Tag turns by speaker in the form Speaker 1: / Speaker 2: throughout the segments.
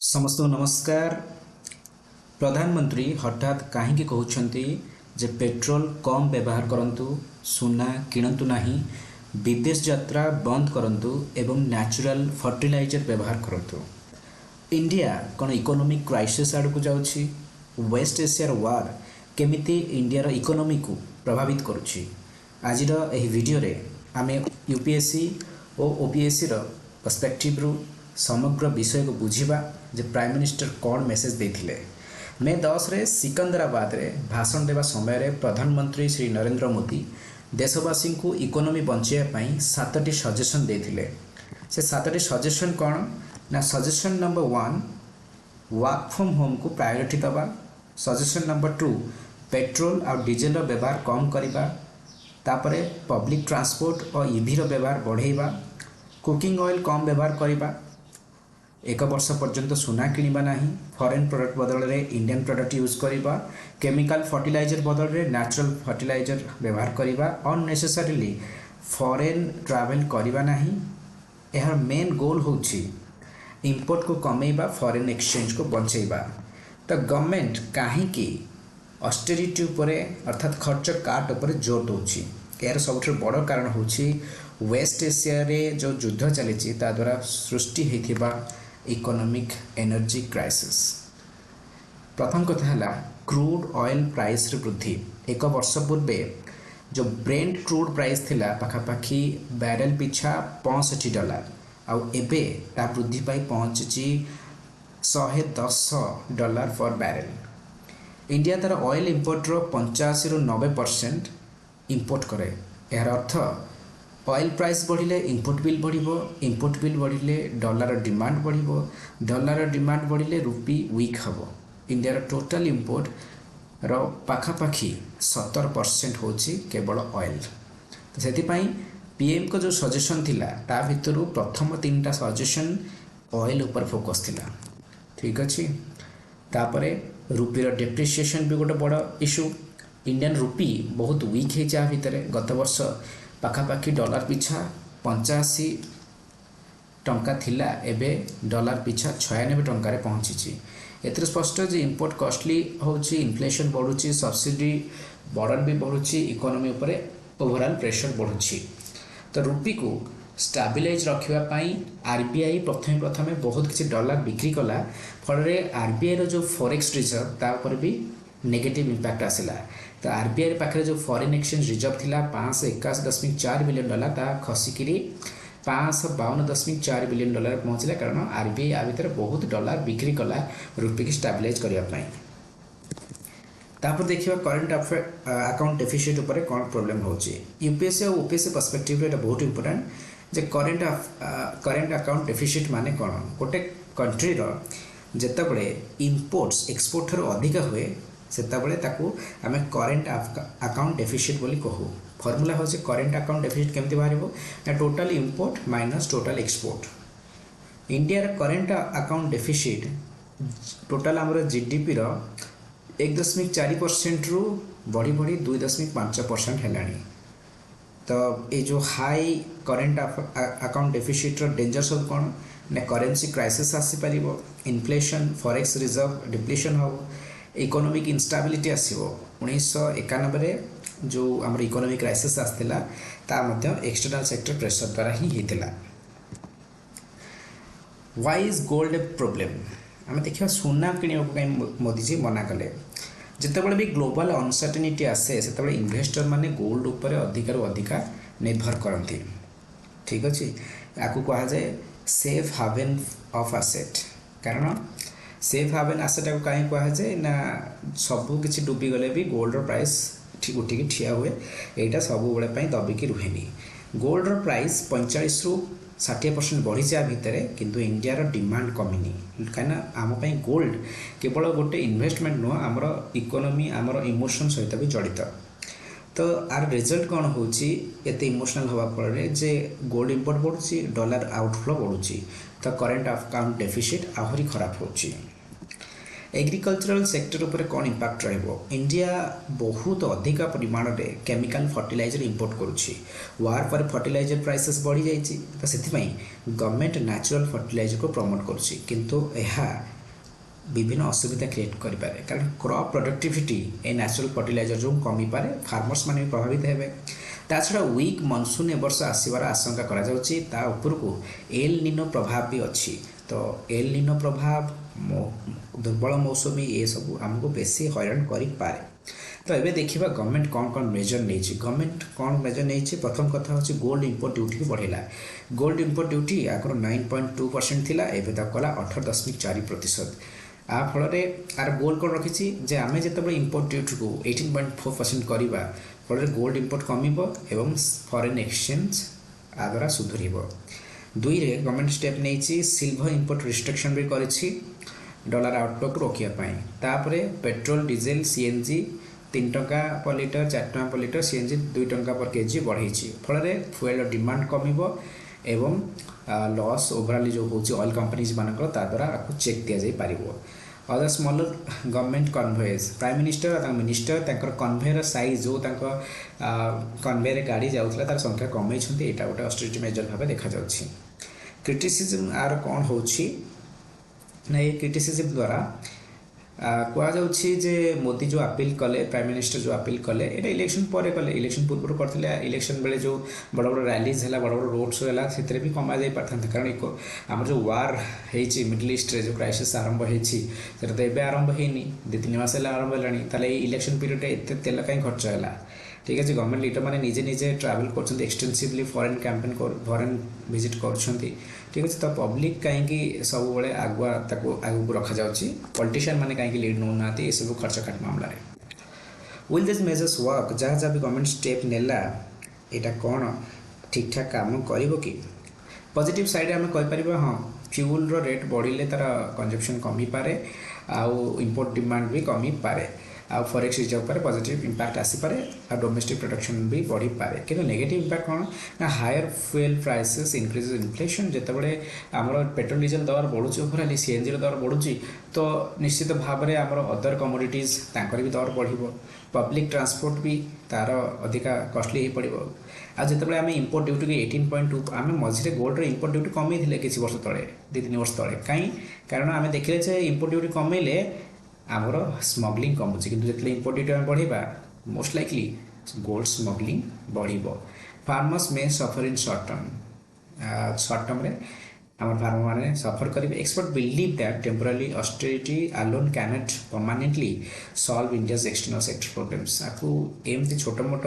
Speaker 1: समस्त नमस्कार। प्रधानमंत्री हठात कहीं कहते जे पेट्रोल कम व्यवहार करंतु, सुना किणतु नहीं, विदेश यात्रा बंद करंतु एवं नेचुरल फर्टिलाइजर व्यवहार करंतु। इंडिया कौन इकोनॉमिक क्राइसिस आड़ को जाउछि? वेस्ट एशियार वार केमिति इंडियार इकोनॉमी को प्रभावित करुछि? आजिर एही वीडियो रे आमे यूपीएससी और ओपीएससी रो पर्सपेक्टिव रु समग्र विषय को बुझिबा जे प्राइम मिनिस्टर कौन मेसेज देथिले। मे 10 रे सिकंदराबाद रे भाषण देवा समय रे प्रधानमंत्री श्री नरेंद्र मोदी देशवासी को इकोनॉमी बंचाइबा पई 7टी सजेशन देथिले। से 7टी सजेशन कौन ना? Suggestion number 1 work from home को प्रायोरिटी दबा। सजेशन नंबर 2 पेट्रोल और डीजेल व्यवहार कम करवा। तापरे पब्लिक ट्रांसपोर्ट और ईवी व्यवहार बढ़ेवा। कुकिंग ऑयल कम व्यवहार करवा। 1 वर्ष पर्यंत सुना किणवा नहीं। फॉरेन प्रोडक्ट बदल में इंडियन प्रोडक्ट यूज करवा। केमिकल फर्टिलाइजर बदल में नेचुरल फर्टिलाइजर व्यवहार करवा। अननेसेसरीली फॉरेन ट्रैवल करवा नहीं। यार मेन गोल होची इंपोर्ट को कमेवा, फॉरेन एक्सचेंज को बंचेवा। तो गवर्नमेंट कहीं ऑस्टेरिटी उपरे अर्थात खर्च काट उपर जोर दौची। यार सब बड़ कारण होची वेस्ट एशिया रे जो युद्ध चली द्वारा सृष्टि होता इकोनॉमिक एनर्जी क्राइसिस। प्रथम कथा है क्रूड ऑयल प्राइस रे वृद्धि। 1 वर्ष पूर्वे जो ब्रेंट क्रूड प्राइस थिला पाखापाखी बैरेल पिछा $65 आउ एबे ता वृद्धि पाई पहुंची $110 फॉर बैरेल। इंडिया तार ऑयल इंपोर्ट रो 85 ରୁ 90% इंपोर्ट करे। यार अर्थ ऑयल प्राइस बढ़िले इंपोर्ट बिल बढ़िबो, इंपोर्ट बिल बढ़िले डॉलर डिमांड बढ़िबो, डॉलर डिमांड बढ़िले रुपी वीक हबो। इंडिया टोटल इंपोर्ट रो पाखापाखी 70% होची केवल ऑयल। तो सेति पई पीएम को जो सजेशन थिला ता भितरु प्रथम 3टा सजेशन ऑयल ऊपर फोकस थिला। ठीक अछि। तापरे रुपी रो डेप्रिसिएशन भी गोटे बड़ इशू। इंडियन रुपी बहुत वीक है जा भितर। गत वर्ष पाखापाखी डॉलर पिछा 85 टंका थिला, एबे डॉलर पिछा 96 टंकार पहुँची। एथरे स्पष्ट जे इंपोर्ट कॉस्टली होची, इन्फ्लेशन बढ़ुची, सब्सिडी बर्डन भी बढ़ुची, इकोनॉमी उपरे ओवरऑल प्रेशर बढ़ुची। तो रुपी को स्टेबलाइज रखापी आरबीआई प्रथमे बहुत किसी डॉलर बिक्री कला। फल आरबीआई रो जो फॉरेक्स रिजर्व ता ऊपर भी नेगेटिव इंपैक्ट आसिला। तो आरबीआई पाखे जो फॉरेन एक्सचेंज रिजर्व थिला $581.4 बिलियन ता खसिकी $552.4 बिलियन पहुँचला, कारण आरबीआई आ भीतर बहुत डॉलर बिक्री कला रुपी की स्टेबलाइज करने। तापर देखिए करेंट अकाउंट डेफिसिट उपरे कौन प्रॉब्लम होची। यूपीएससी और ओपीएससी पर्सपेक्टिव रे बहुत इंपोर्टेंट जे करेंट अकाउंट डेफिसिट माने कौन? गोटे कंट्री रो जेतबळे इंपोर्ट्स एक्सपोर्ट थरो अधिक हुए सेतबळे ताकू आमे करेंट अकाउंट डेफिसिट बोली कहू। फॉर्मूला होचे करेंट अकाउंट डेफिसिट केमति बाहरिबो ना total import minus total export. India रे करेंट अकाउंट डेफिसिट टोटल हमर जीडीपी रो 1.4% रु बढ़ी बढ़ी 2.5% हेलानी। तो ये जो हाई करेंट अकाउंट डेफिसिट रो डेंजर सब कौन ना? करेंसी क्राइसिस आसी पारिबो, इन्फ्लेशन, फॉरेक्स रिजर्व डिप्लीशन हो, इकोनॉमिक इंस्टेबिलिटी आसीबो। 1991 रे जो हमर इकोनॉमिक क्राइसिस आस्थिला ता मध्य एक्सटर्नल सेक्टर प्रेशर द्वारा ही हेतिला। Why is gold a problem? आम देखिए सुना किणवा मोदी जी मना कले। जितेबाला भी ग्लोबल अनसर्टेनिटी आसे से इन्वेस्टर माने गोल्ड उपर अधिकार अधिका निर्भर करती। ठीक अच्छे। या कह जाए सेफ हावेन ऑफ एसेट। कारण सेफ हावेन एसेट को कहीं कह जाए ना सबू किसी डूबी गले भी गोल्ड प्राइस उठिकी ठिया हुए। यहाँ सब बेले दबिकी रुहेनी। गोल्ड प्राइस 45 ରୁ 60% बढ़ी जा भितर, किंतु इंडिया रो डिमांड कमिनी। कहीं आम गोल्ड केवल गोटे इन्वेस्टमेंट नुह, आमर इकोनॉमी आमर इमोशन सहित भी जड़ित। तो आर रिजल्ट कौन होची एते इमोशनल हवा फल जे गोल्ड इंपोर्ट बढ़ुची, डॉलर आउटफ्लो बढ़ुची। तो करेंट अकाउंट डेफिसिट आहरी खराब होची। एग्रिकल्चरल सेक्टर उपर कौन इम्पैक्ट रहिबो इंडिया बहुत अधिक परिमाण में केमिकल फर्टिलाइजर इंपोर्ट करुच्ची वार पर फर्टिलाइजर प्राइसेस बढ़ी जाइए तो से गवर्नमेंट नेचुरल फर्टिलाइजर को प्रमोट करुच्ची किंतु यह विभिन्न असुविधा क्रिएट करें कारण क्रॉप प्रोडक्टिविटी ए नेचुरल फर्टिलाइजर जो कमी पारे फार्मर्स मैंने प्रभावित हेबे ता छड़ा वीक मनसून ए वर्ष आसबार आशंका करा जाउची ता उपरकू एल निनो प्रभाव भी अच्छी तो एल निनो प्रभाव दुर्बल मौसमी ये सब आमको बेसी हैरान करि पारे तो ये देखिए गवर्नमेंट कौन कौन मेजर नहीं गवर्नमेंट कौन मेजर नहीं प्रथम कथा हूँ गोल्ड इंपोर्ट ड्यूटी को बढ़ेगा गोल्ड इंपोर्ट ड्यूटी आगर 9.2% थिला एबे तक कला 18.4% आ फल आर गोल कौन रखी जे आम जो इंपोर्ट ड्यूटी को 18.4% करवा फल गोल्ड इंपोर्ट कमिब एवं फॉरेन एक्सचेंज आ द्वारा सुधर दुई रे गवर्नमेंट स्टेप नहीं सिल्वर इंपोर्ट रिस्ट्रिक्शन भी करिछि डॉलर आउटलुक रोकियापाई तापरे पेट्रोल डीजेल सीएनजी 3 टंका पर लिटर 4 टंका पर लिटर सीएनजी 2 टंका पर केजी बढ़ी फल फुएल डिमांड कमिब एवं लॉस ओवरऑल जो होची ऑयल कंपनीज मानकर ता द्वारा आपको चेक दिया जाई पारिबो other smaller government convoys prime minister और मिनिस्टर तांकर कन्वेयर साइज जो कन्वेयर गाड़ी जाउथला तार संख्या कमे छथि एटा गोटे ऑस्टेरिटी मेजर भाबे देखा जाउछि क्रिटिसिज्म आर कौन होछि ना ये क्रिटिसिज्म द्वारा कह जे मोदी जो अपील कले प्राइम मिनिस्टर जो अपील कले ये इलेक्शन पर कले इलेक्शन पूर्व करते इलेक्शन बेले जो बड़ बड़ रैलीज है बड़ बड़ रोड शो है से भी कमा जा पारता कारण आम जो वार है मिडिल ईस्ट जो क्राइसिस आरंभ होता तो ये आरंभ होनी 2-3 मास आरंभ है इलेक्शन पीरियड एत तेल कहीं खर्च है ठीक है गवर्नमेंट लीडर मैंने निजे निजे ट्रावेल कर extensively foreign campaign foreign visit कर ठीक अच्छे तो पब्लिक कहीं सब आगुआ आगू रखा जाऊँगी पॉलिटिशियन मैंने कहीं लीड नौना ये सब खर्च काट मामला विल दिस मेजर्स वर्क जहाँ जहाँ भी गवर्नमेंट स्टेप नेला यहाँ कौन ठीक ठाक काम कर कि पॉजिटिव साइड आम कहीपर हाँ फ्यूल रेट बढ़िले तार कंजप्शन कमी पारे आउ इंपोर्ट डिमांड भी कमी पारे आ फॉरेक्स रिजर्व पर पॉजिटिव इंपैक्ट आसीपारे आ डोमेस्टिक प्रोडक्शन भी बढ़ी पारे कि नेगेटिव इंपैक्ट कौन ना higher fuel prices increase inflation जितेबाला आमर पेट्रोल डीजेल दर बढ़ुची ओवरऑल सीएनजी दर बढ़ुची तो निश्चित भाव में आमर अदर कमोडिटीज तांकर भी दर बढ़िबो पब्लिक ट्रांसपोर्ट भी तार अधिका कॉस्टली हो पड़ो आ जितेबाला आम इंपोर्ट ड्यूटी की 18.2 आम मझे गोल्ड इंपोर्ट ड्यूटी कमे किसी वर्ष तले 2-3 वर्ष तले कहीं कारण आम देखिले इंपोर्ट ड्यूटी कमेले आमर स्मगलिंग कमुची कि जो इंपोर्ट ड्यूटी आम बढ़ा मोस्ट लाइकली गोल्ड स्मगलिंग बढ़ farmers may suffer in short term रे आम फार्मर मैंने सफर करेंगे expert believe that temporary austerity alone cannot permanently solve India's external sector problems आपको एमती छोट मोट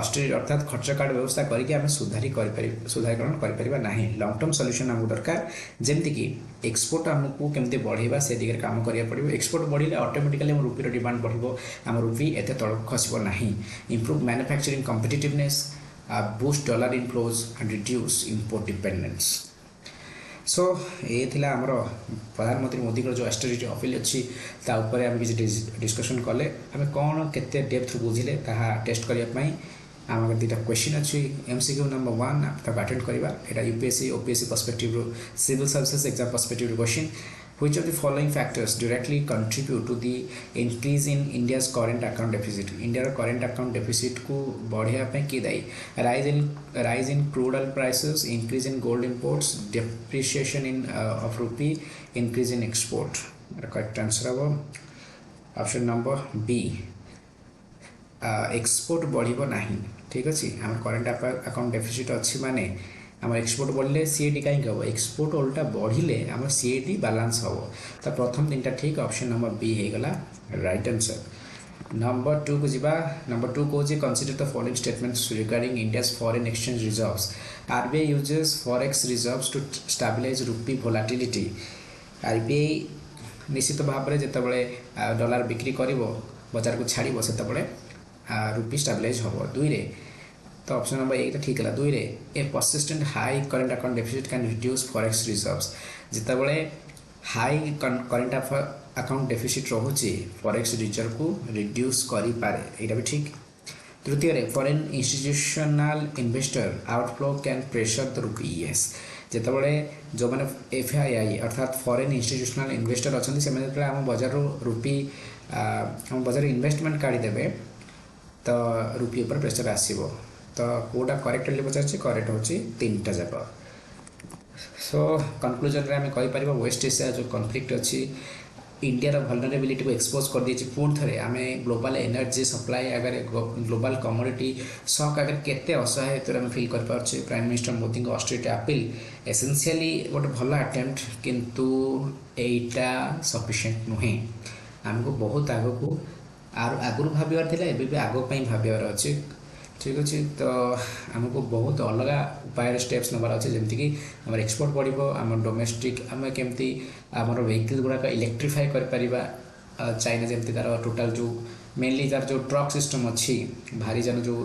Speaker 1: ऑस्टेरिटी अर्थात खर्च कार्ड व्यवस्था करके आम सुधारीकरण कर ना लंग टर्म सॉल्यूशन आमको दरकार जमीक एक्सपोर्ट आमको केमती बढ़ेगा से दिगरे काम करिया पड़ो एक्सपोर्ट बढ़िले ऑटोमेटिकली आम रुपीर डिमांड बढ़ो आम रुपी एत तलक खसब ना improve manufacturing competitiveness boost dollar inflows and reduce import dependence so ये थिला हमर प्रधानमंत्री मोदी जो ऑस्टेरिटी अपील अच्छी तापर आम किसी डिस्कशन कले आम कौन केते डेप्थ बुझिले ताहा टेस्ट करने आम 2टा क्वेश्चन अच्छी एमसीक्यू नंबर 1 ताको अटेंड करवा यहाँ UPSC OPSC perspective civil services exam perspective question which of the following factors directly contribute to the increase in India's current account deficit India current account deficit को बढ़िया पे की दाई rise in crude oil prices increase in gold imports depreciation in of rupee increase in export correct answer अब option number B export बढ़ ना ठीक अच्छे आम करेन्ट अकाउंट डेफिसिट अच्छी माने आम एक्सपोर्ट बढ़ले सीएडी कहीं हम एक्सपोर्ट उल्टा बढ़िले आम सीएडी बालांस हम तो प्रथम 3टा ठीक ऑप्शन नंबर बी होगला राइट आंसर नंबर 2 को जीवा नंबर 2 कौन consider the following statements regarding India's foreign exchange reserves RBI uses forex reserves to stabilise rupee volatility RBI निश्चित भाव में जितेबाला डॉलर बिक्री कर बजार को छाड़ से रुपी स्टेबलाइज हम 2 रे तो ऑप्शन नंबर 1 ठीक है 2 रे a persistent high current account deficit can reduce forex reserves जितेबाला हाई करंट अकाउंट डेफिसिट रोचे फॉरेक्स रिजर्व को रिड्यूस करें यहाँ भी ठीक तृतीय foreign institutional investor outflow can pressure the rupee yes ଯେତେବେଳେ ଯେଉଁମାନେ FII ଅର୍ଥାତ୍ ଫରେନ୍ ଇନଷ୍ଟିଟ୍ୟୁସନାଲ୍ ଇନଭେଷ୍ଟର ଅଛନ୍ତି ସେମାନେ ଯେତେବେଳେ ଆମ ବଜାରରୁ ରୁପି ଆମ ବଜାରରେ ଇନଭେଷ୍ଟମେଣ୍ଟ କାଢ଼ିଦେବେ ତ ରୁପି ଉପରେ ପ୍ରେସର ଆସିବ। ତ କେଉଁଟା କରେକ୍ଟ ବୋଲି ପଚାରୁଛି, କରେକ୍ଟ ହେଉଛି ତିନିଟା ଯାକ। ସୋ କନକ୍ଲୁଜନରେ ଆମେ କହିପାରିବା ୱେଷ୍ଟ ଏସିଆ ଯେଉଁ କନଫ୍ଲିକ୍ଟ ଅଛି इंडिया भलनरेबिलिटी को एक्सपोज कर दी पुणी थे आम ग्लोबल एनर्जी सप्लाई आगे ग्लोबल कमोडिटी शक आगे केते असहाय आम फिल कर पार्चे। प्राइम मिनिस्टर मोदी ऑस्ट्रेट अपील एसेंशियली गोटे भल अटेम्प्ट किंतु एटा सफिशिएंट नुहे। आमको बहुत आगू आगु भाबार था एवं आगपाई भाबार अच्छे। ठीक अच्छे तो आमको बहुत अलग उपाय स्टेप्स नबार अच्छे जमीक आम एक्सपोर्ट बढ़ो आम डोमेस्टिक आम केमती आमर वेहिकल गुड़ाक इलेक्ट्रिफाई कर चाइना जमी तार टोटाल जो मेनली तार जो ट्रक सिस्टम अच्छी भारी जान जो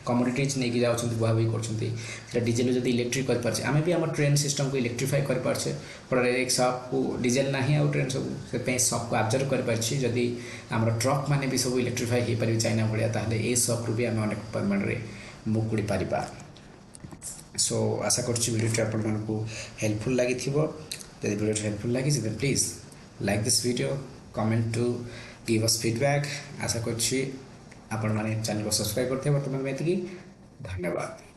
Speaker 1: कमोडिटीज नहीं जाऊँ बुआबुई कर डीजेल जब इलेक्ट्रिक कर आम भी आम ट्रेन सिस्टम को इलेक्ट्रिफाई कर फल एक सक को डीजेल ना आउ ट्रेन सब से सक को आब्जर्व कर आम ट्रक मैंने भी सब इलेक्ट्रिफाई हो पारे चाइना भाया ताहले ए सक रू भी आम अनेक परिमाण में मुकुड़ी पारिबा। सो आशा करुँच आपको हेल्पफुल लगी यदि वीडियो हेल्पफुल लगी तो please like this video comment to give us feedback. आशा करुँच आपण मैंने चैनल को सब्सक्राइब करते बर्तमान में। धन्यवाद।